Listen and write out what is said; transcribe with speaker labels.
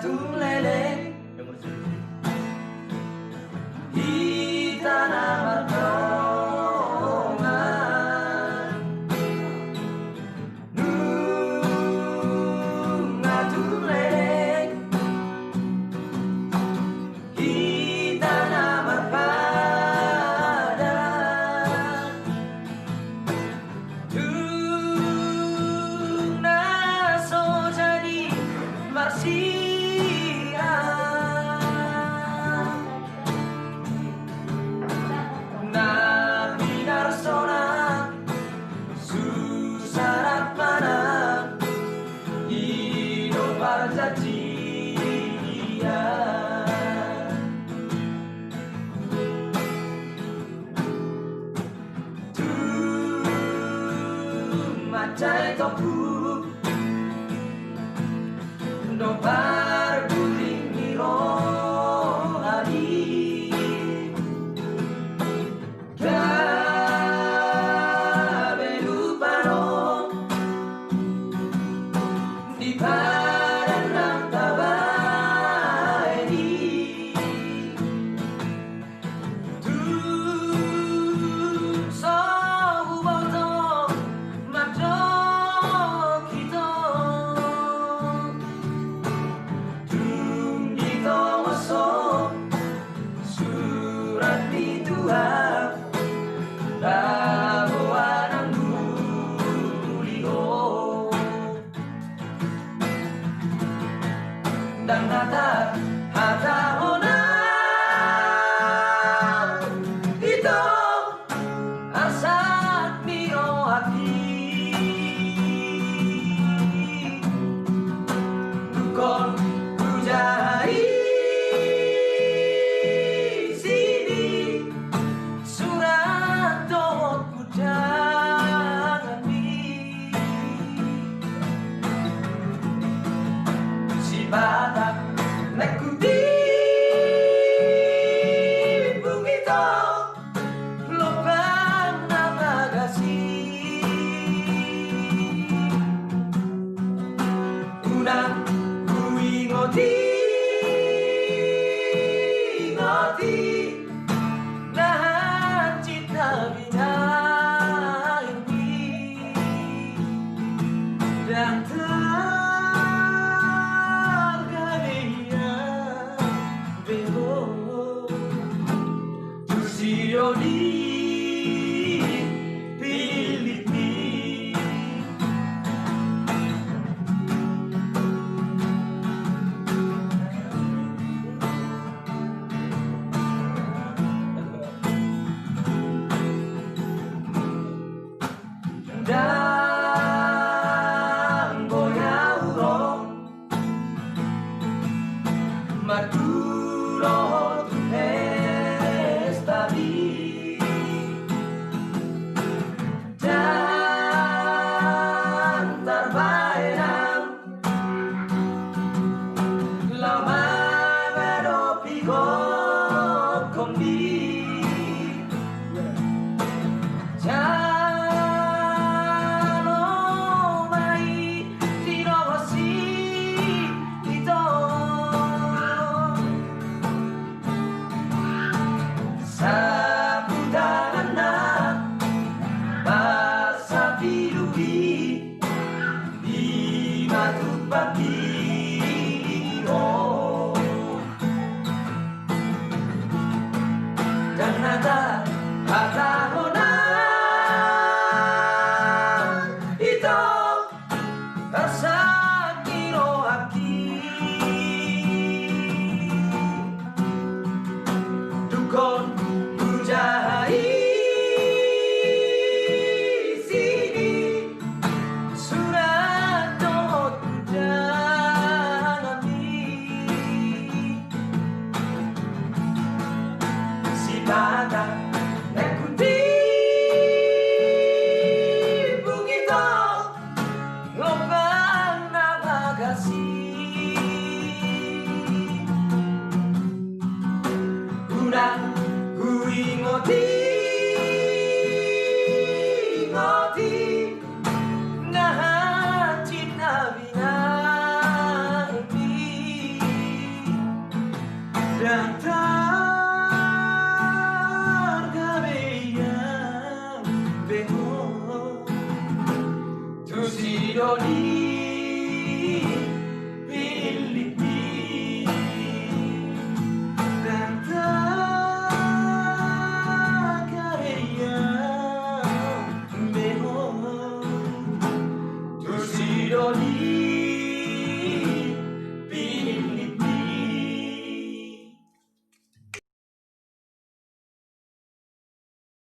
Speaker 1: ngatung lele di tanah martongan ngatung lele di tanah marpadan naso jadi marsia nabi narsona susarat mana hidup berjadian macai topu no barguling miro hari kabelupano di badan ng tabay so huboto magdokito dito maso surat ni Tuhan tabuan ang guliho dan nata hatahona ito asat miro hati dukon pujai sini surat dohot pujangani si batak nakuti bugito lopang napagasi unang kuingoti ngoti nahan cita binayani dan tergania bebo tusio di Pilipina dan boyauro Maduro tu estadi dan terbaenam lama ngadopi god kombi Nada hatahona ito kasakiro aki dukon pujai sini surat dohot pujangani si batak nakuti bugito lopang Radio di